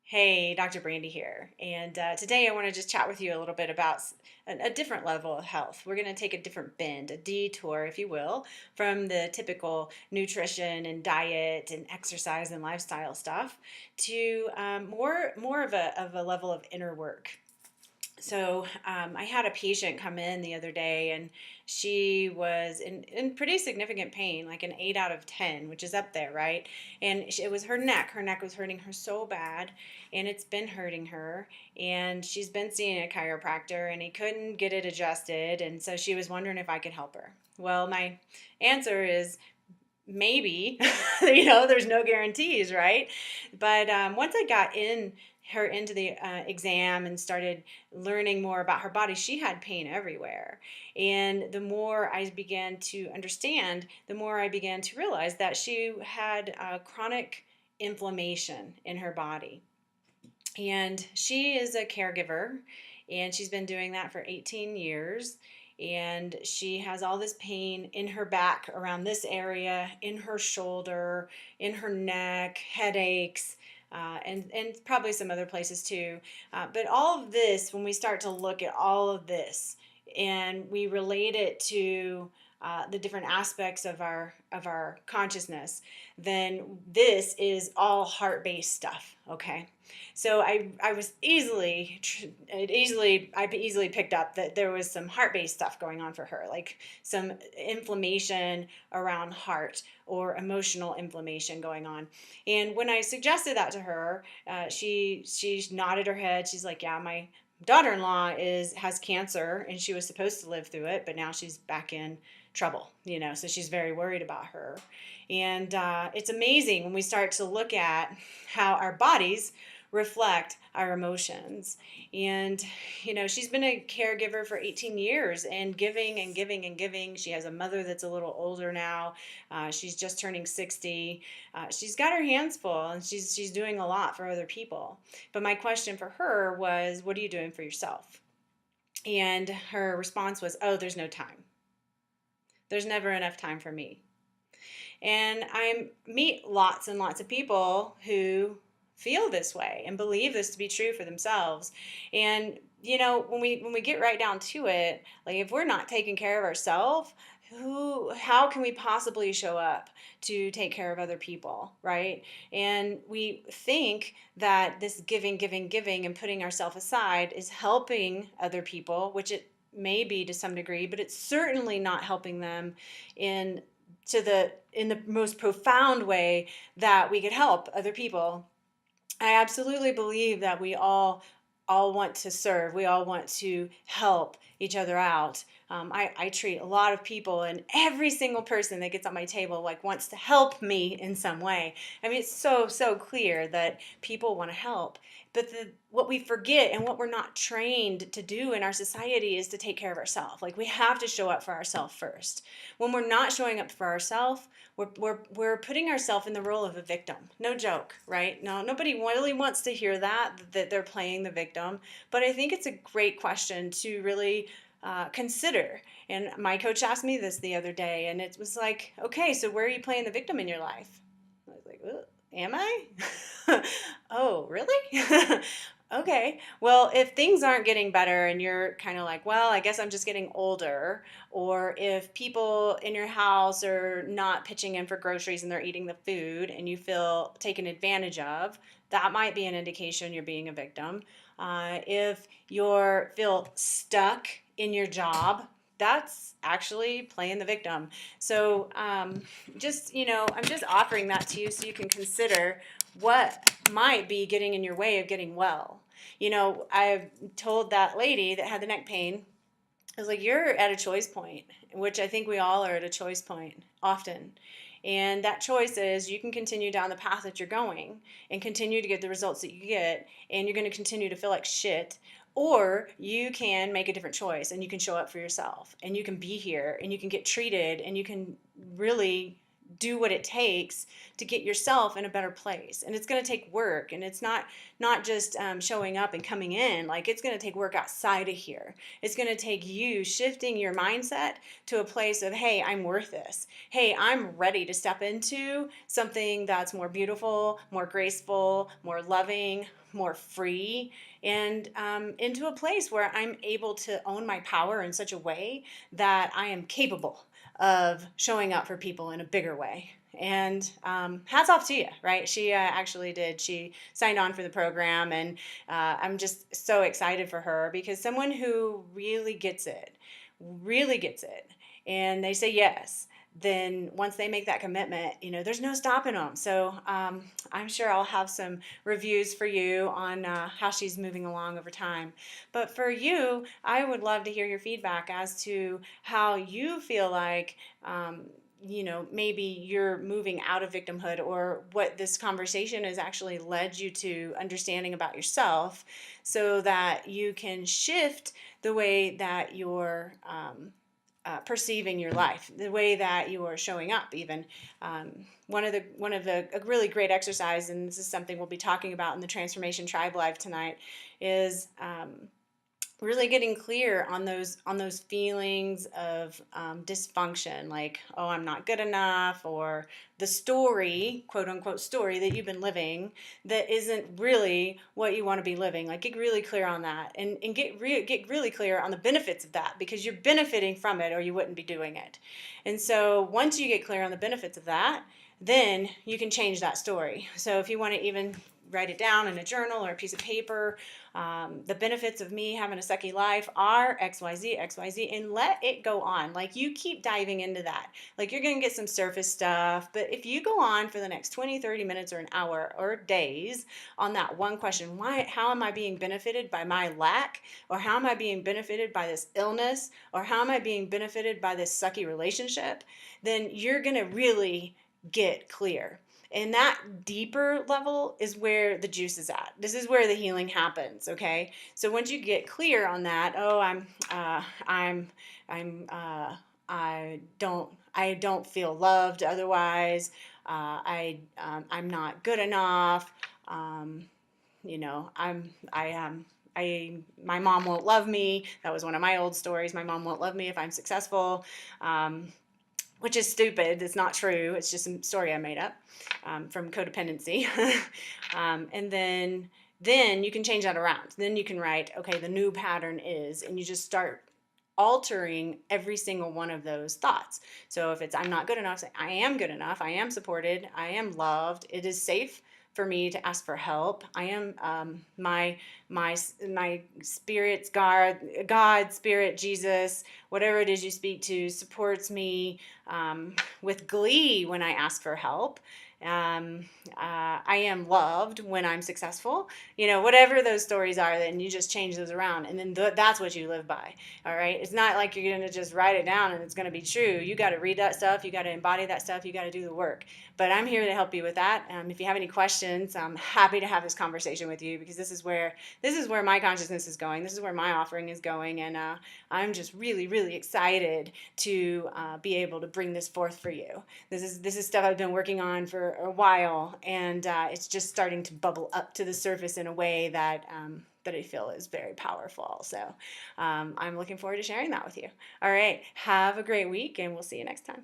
Hey, Dr. Brandy here. And today I want to just chat with you a little bit about a different level of health. We're going to take a different bend, a detour, if you will, from the typical nutrition and diet and exercise and lifestyle stuff to more of a level of inner work. I had a patient come in the other day, and she was in pretty significant pain, like an 8 out of 10, which is up there, right? And it was her neck. Her neck was hurting her so bad, and it's been hurting her. And she's been seeing a chiropractor, and he couldn't get it adjusted. And so she was wondering if I could help her. Well, my answer is maybe. There's no guarantees, right? But once I got her into the exam and started learning more about her body, she had pain everywhere. And the more I began to understand, the more I began to realize that she had chronic inflammation in her body. And she is a caregiver, and she's been doing that for 18 years. And she has all this pain in her back, around this area, in her shoulder, in her neck, headaches, and probably some other places too. But all of this, when we start to look at all of this and we relate it to the different aspects of our consciousness, then this is all heart-based stuff. Okay, so I easily picked up that there was some heart-based stuff going on for her, like some inflammation around heart or emotional inflammation going on. And when I suggested that to her, she nodded her head. She's like, "Yeah, my daughter-in-law has cancer, and she was supposed to live through it, but now she's back in trouble, so she's very worried about her." And it's amazing when we start to look at how our bodies reflect our emotions. And she's been a caregiver for 18 years and giving and giving and giving. She has a mother that's a little older now. She's just turning 60. She's got her hands full, and she's doing a lot for other people. But my question for her was, what are you doing for yourself? And her response was, "Oh, there's no time. There's never enough time for me." And I meet lots and lots of people who feel this way and believe this to be true for themselves. And when we get right down to it, like, if we're not taking care of ourselves, how can we possibly show up to take care of other people, right? And we think that this giving, giving, giving, and putting ourselves aside is helping other people, which it may be to some degree, but it's certainly not helping them in the most profound way that we could help other people. I absolutely believe that we all want to serve. We all want to help each other out. I treat a lot of people, and every single person that gets on my table wants to help me in some way. I mean, it's so clear that people want to help. But what we forget and what we're not trained to do in our society is to take care of ourselves. Like, we have to show up for ourselves first. When we're not showing up for ourselves, we're putting ourselves in the role of a victim. No joke, right? No, nobody really wants to hear that they're playing the victim. But I think it's a great question to really consider. And my coach asked me this the other day, and it was like, okay, so where are you playing the victim in your life? I was like, am I? Oh, really? Okay. Well, if things aren't getting better and you're kind of like, well, I guess I'm just getting older, or if people in your house are not pitching in for groceries and they're eating the food and you feel taken advantage of, that might be an indication you're being a victim. If you feel stuck in your job, that's actually playing the victim. So I'm just offering that to you so you can consider what might be getting in your way of getting well. I told that lady that had the neck pain, I was like, you're at a choice point, which I think we all are at a choice point often. And that choice is, you can continue down the path that you're going and continue to get the results that you get, and you're going to continue to feel like shit. Or you can make a different choice, and you can show up for yourself, and you can be here, and you can get treated, and you can really do what it takes to get yourself in a better place. And it's going to take work, and it's not just showing up and coming in. Like, it's going to take work outside of here. It's going to take you shifting your mindset to a place of, hey, I'm worth this. Hey, I'm ready to step into something that's more beautiful, more graceful, more loving, more free, and into a place where I'm able to own my power in such a way that I am capable of showing up for people in a bigger way. And hats off to you, right? She actually did. She signed on for the program, and I'm just so excited for her, because someone who really gets it, and they say yes, then once they make that commitment, there's no stopping them. So I'm sure I'll have some reviews for you on how she's moving along over time. But for you, I would love to hear your feedback as to how you feel like, maybe you're moving out of victimhood, or what this conversation has actually led you to understanding about yourself, so that you can shift the way that you're perceiving your life, the way that you are showing up. Even one of the a really great exercise, and this is something we'll be talking about in the Transformation Tribe Live tonight, is really getting clear on those feelings of dysfunction, like, oh, I'm not good enough, or the story, quote unquote story, that you've been living that isn't really what you want to be living. Like, get really clear on that, and get really clear on the benefits of that, because you're benefiting from it or you wouldn't be doing it. And so once you get clear on the benefits of that, then you can change that story. So if you want to even write it down in a journal or a piece of paper, the benefits of me having a sucky life are XYZ, XYZ, and let it go on. Like, you keep diving into that. Like, you're going to get some surface stuff, but if you go on for the next 20, 30 minutes or an hour or days on that one question, how am I being benefited by my lack? Or how am I being benefited by this illness? Or how am I being benefited by this sucky relationship? Then you're going to really get clear. And that deeper level is where the juice is at. This is where the healing happens. Okay. So once you get clear on that, oh, I don't feel loved otherwise. I'm not good enough. My mom won't love me. That was one of my old stories. My mom won't love me if I'm successful. Which is stupid. It's not true. It's just a story I made up from codependency. And then you can change that around. Then you can write, okay, the new pattern is, and you just start altering every single one of those thoughts. So if it's I'm not good enough, say I am good enough. I am supported. I am loved. It is safe for me to ask for help. I am my spirit's God, spirit, Jesus, whatever it is you speak to, supports me with glee when I ask for help. I am loved when I'm successful. Whatever those stories are, then you just change those around, and then that's what you live by. All right. It's not like you're going to just write it down and it's going to be true. You got to read that stuff. You got to embody that stuff. You got to do the work. But I'm here to help you with that. If you have any questions, I'm happy to have this conversation with you, because this is where my consciousness is going. This is where my offering is going, and I'm just really, really excited to be able to bring this forth for you. This is stuff I've been working on for a while, and it's just starting to bubble up to the surface in a way that I feel is very powerful. So I'm looking forward to sharing that with you. All right, have a great week, and we'll see you next time.